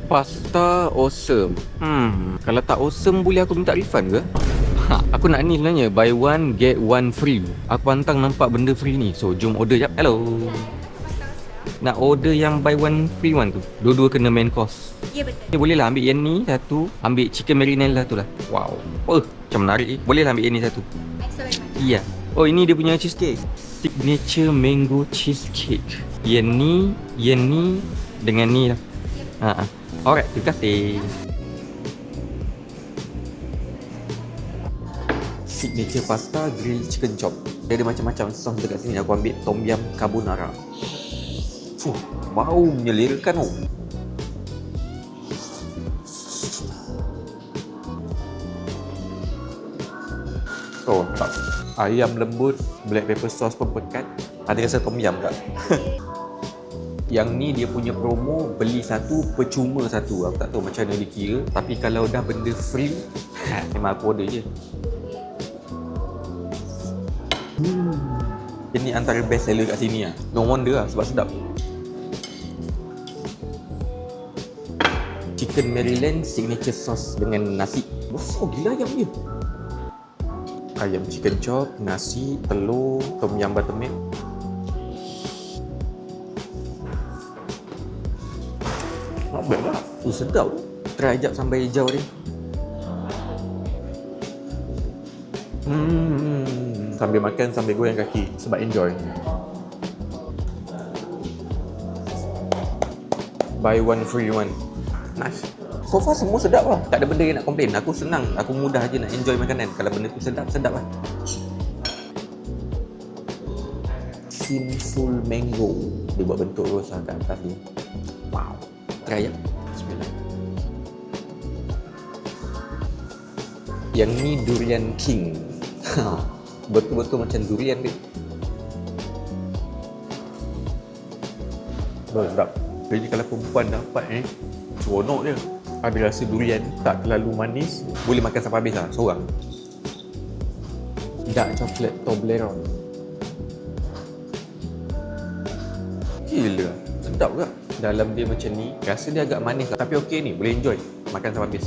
Pasta awesome. Kalau tak awesome boleh aku minta refund ke? Aku nak ni sebenarnya, buy one get one free. Aku pantang nampak benda free ni. So jom order jap. Hello. Nak order yang buy one free one tu. Dua-dua kena main course. Ya, betul. Ni boleh lah ambil yang ni satu, ambil chicken marinara satu lah. Wow. Macam menarik ni. Boleh lah ambil yang ni satu. Thanks so very much. Iya. Oh, ini dia punya cheesecake. Signature mango cheesecake. Yang ni dengan ni lah. Alright, terima kasih. Signature pasta grilled chicken chop. Dia ada macam-macam sos dekat sini. Aku ambil tom yum carbonara. Bau menyelerakan oh. Tak. Ayam lembut, black pepper sauce pun pekat. Ada rasa tom yum tak? Yang ni dia punya promo, beli satu percuma satu. Aku tak tahu macam mana dia kira. Tapi kalau dah benda free, memang aku order je. Ini antara best seller kat sini lah. No wonder lah sebab sedap. Chicken Maryland signature sauce dengan nasi. Besar gila ayam dia. Ayam chicken chop, nasi, telur, tom yum buttermilk. Not bad lah. Sedap tu. Try jap sampai hijau dia. Sambil makan, sambil goyang kaki sebab enjoy. Buy one free one. Nice. So far semua sedap lah. Tak ada benda yang nak komplain. Aku senang. Aku mudah je nak enjoy makanan. Kalau benda tu sedap, sedap lah. Sinful mango. Dia buat bentuk rosa kat atas ni. Wow. Try ya. Bismillah. Yang ni durian king. Betul-betul macam durian dia. Sedap. Jadi kalau perempuan dapat seronok dia. Ada rasa durian, tak terlalu manis. Boleh makan sampai habis lah, seorang. Dark chocolate Toblerone. Gila, sedap ke? Dalam dia macam ni, rasa dia agak manis lah. Tapi okey ni, boleh enjoy. Makan sampai habis.